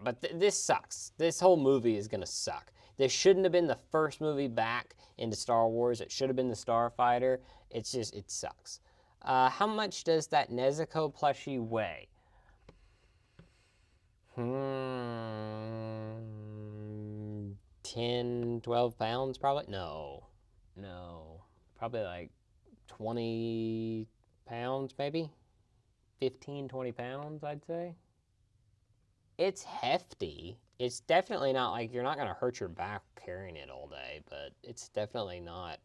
but this sucks. This whole movie is gonna suck. This shouldn't have been the first movie back into Star Wars. It should have been the Starfighter. It's just, it sucks. How much does that Nezuko plushie weigh? 10, 12 pounds probably? No. Probably like 20 pounds maybe? 15, 20 pounds, I'd say. It's hefty. It's definitely not like, you're not going to hurt your back carrying it all day, but it's definitely not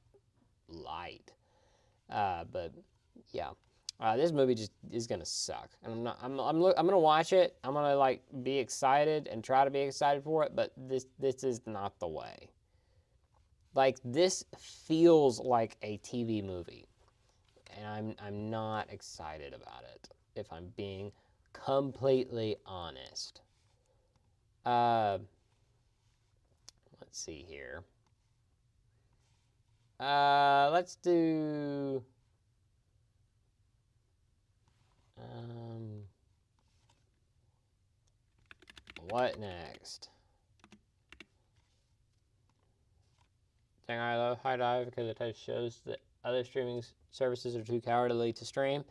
light. But yeah. This movie just is gonna suck, and I'm gonna watch it. I'm gonna like be excited and try to be excited for it, but this is not the way. Like, this feels like a TV movie, and I'm not excited about it, if I'm being completely honest. Let's see here. Let's do. What next? Thing I love HiDive because it shows that other streaming services are too cowardly to stream.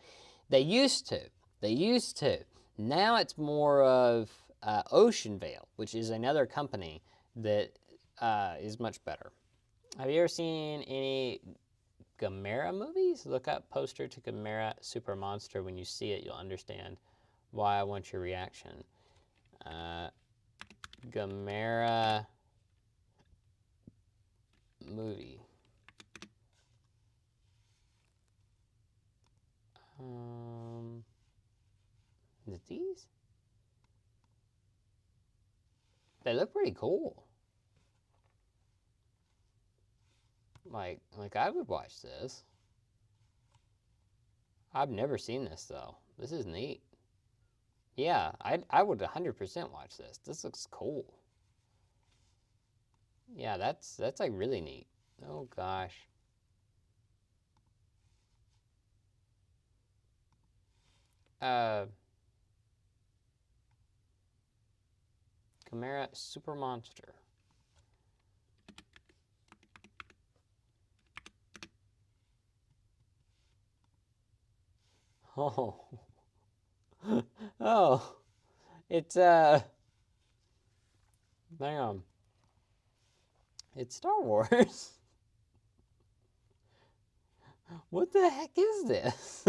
They used to. Now it's more of Ocean Vale, which is another company that is much better. Have you ever seen any Gamera movies? Look up poster to Gamera Super Monster. When you see it, you'll understand why I want your reaction. Gamera movie. They look pretty cool. Like I would watch this. I've never seen this though. This is neat. Yeah, I would 100% watch this. This looks cool. Yeah, that's like really neat. Oh gosh. Chimera Super Monster. Oh. Oh. It's hang on. It's Star Wars. What the heck is this?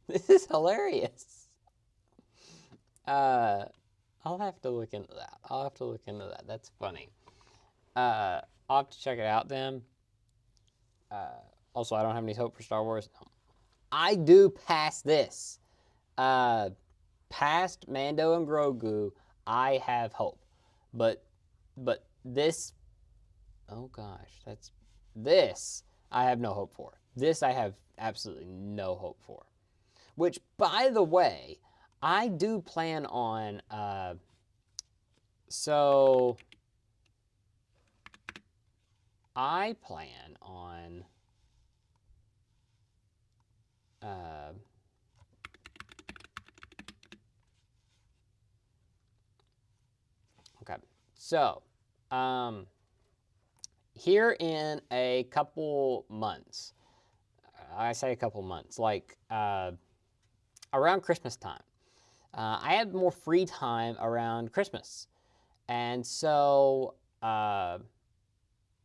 This is hilarious. I'll have to look into that. I'll have to look into that. That's funny. I'll have to check it out then. Also, I don't have any hope for Star Wars. No. I do past this. Past Mando and Grogu, I have hope. But this, oh gosh, that's this I have no hope for. This I have absolutely no hope for. Which, by the way, I do plan on. So I plan on. Okay, so here in a couple months, I say a couple months, like around Christmas time, I have more free time around Christmas. And so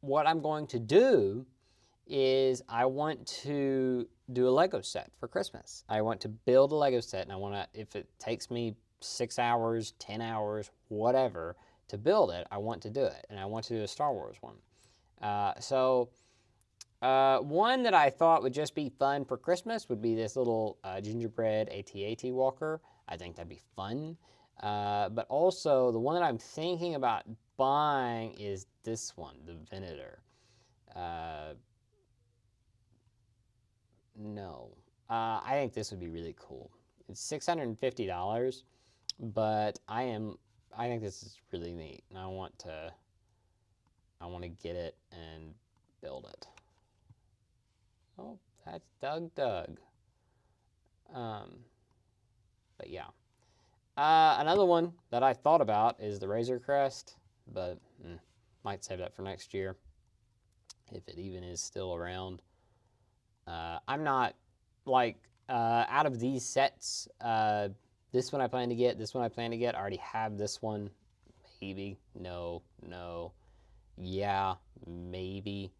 what I'm going to do is I want to do a Lego set for Christmas. I want to build a Lego set, and I want to, if it takes me 6 hours, 10 hours, whatever, to build it, I want to do it. And I want to do a Star Wars one. One that I thought would just be fun for Christmas would be this little gingerbread AT-AT walker. I think that'd be fun. But also, the one that I'm thinking about buying is this one, the Venator. No. I think this would be really cool. It's $650, but I think this is really neat, and I want to get it and build it. Oh, that's Doug. But yeah. Another one that I thought about is the Razor Crest, but might save that for next year, if it even is still around. I'm not, like, out of these sets, this one I plan to get, this one I plan to get, I already have this one. Maybe. No. Yeah, maybe.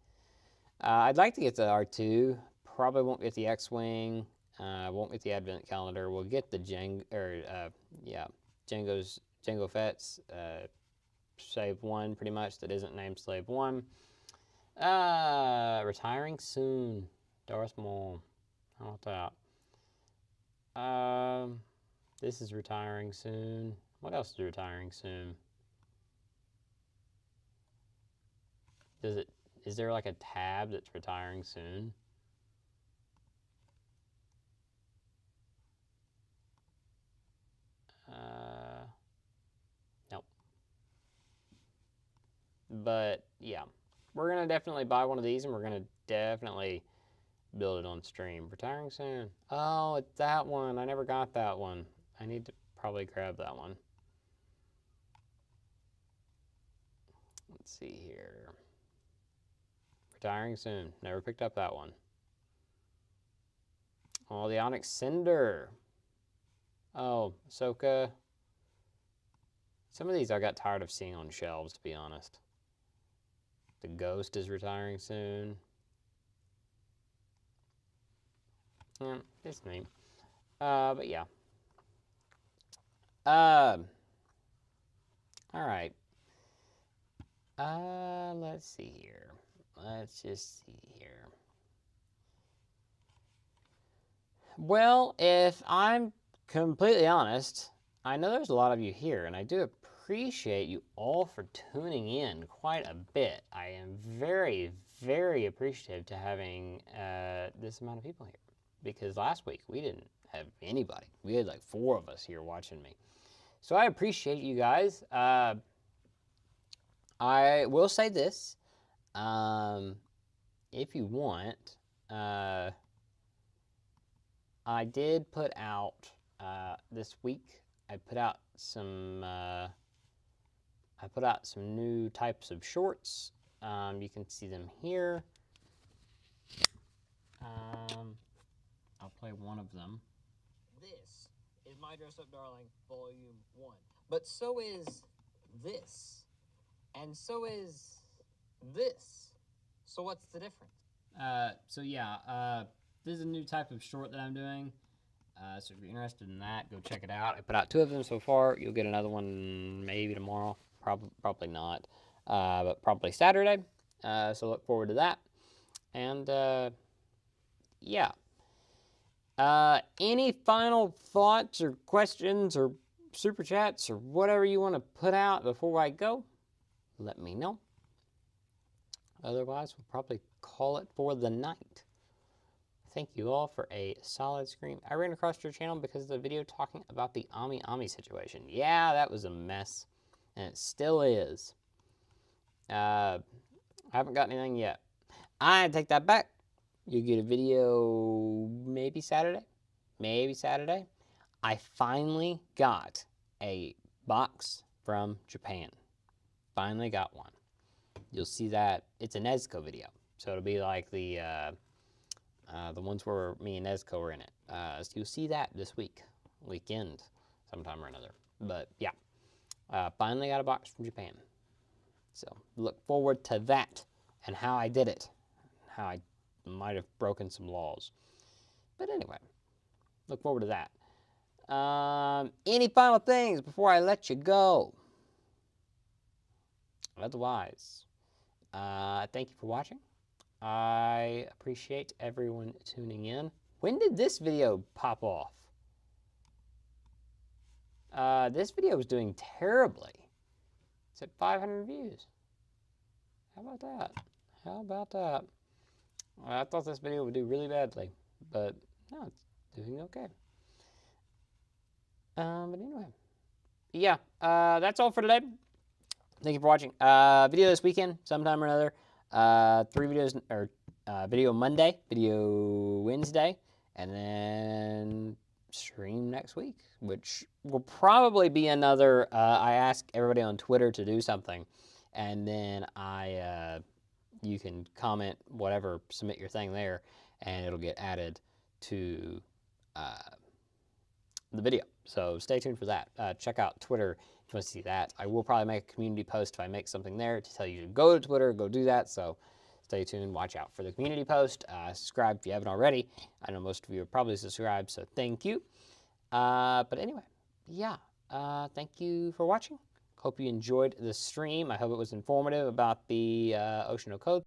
I'd like to get the R2. Probably won't get the X-Wing. Won't get the Advent Calendar. We'll get the Jango Fett's Slave 1, pretty much, that isn't named Slave 1. Retiring soon. Darth Maul. How about that? This is retiring soon. What else is retiring soon? Is there like a tab that's retiring soon? Nope. But yeah, we're gonna definitely buy one of these, and we're gonna definitely build it on stream. Retiring soon. Oh, it's that one. I never got that one. I need to probably grab that one. Let's see here. Retiring soon. Never picked up that one. Oh, the Onyx Cinder. Oh, Ahsoka. Some of these I got tired of seeing on shelves, to be honest. The Ghost is retiring soon. Yeah, it's neat. But yeah. All right. Let's see here. Let's just see here. Well, if I'm completely honest, I know there's a lot of you here, and I do appreciate you all for tuning in quite a bit. I am very, very appreciative to having this amount of people here, because last week we didn't have anybody. We had like 4 of us here watching me. So I appreciate you guys. I will say this. If you want, I did put out this week. I put out some new types of shorts. You can see them here. I'll play one of them. This is My Dress Up Darling Volume 1. But so is this. And so is this. So what's the difference? This is a new type of short that I'm doing. So if you're interested in that, go check it out. I put out 2 of them so far. You'll get another one maybe tomorrow. Probably not. But probably Saturday. So look forward to that. And yeah. Any final thoughts or questions or super chats or whatever you want to put out before I go? Let me know. Otherwise, we'll probably call it for the night. Thank you all for a solid stream. I ran across your channel because of the video talking about the Ami situation. Yeah, that was a mess, and it still is. I haven't got anything yet. I take that back. You get a video maybe Saturday. Maybe Saturday. I finally got a box from Japan. Finally got one. You'll see that. It's a Nezuko video. So it'll be like the ones where me and Nezuko were in it. So you'll see that this weekend, sometime or another. But yeah, finally got a box from Japan. So look forward to that and how I did it. How I might have broken some laws. But anyway, look forward to that. Any final things before I let you go? Otherwise, thank you for watching. I appreciate everyone tuning in. When did this video pop off? This video was doing terribly. It's at 500 views. How about that? How about that? I thought this video would do really badly, but no, it's doing okay. But anyway, yeah, that's all for today. Thank you for watching. Video this weekend, sometime or another. 3 videos, or video Monday, video Wednesday, and then stream next week, which will probably be another, I ask everybody on Twitter to do something, and then you can comment whatever, submit your thing there, and it'll get added to the video. So stay tuned for that. Check out Twitter if you want to see that. I will probably make a community post if I make something there to tell you to go to Twitter, go do that. So stay tuned, watch out for the community post. Subscribe if you haven't already. I know most of you are probably subscribed, so thank you. But anyway, yeah, thank you for watching. Hope you enjoyed the stream. I hope it was informative about the Ocean of Code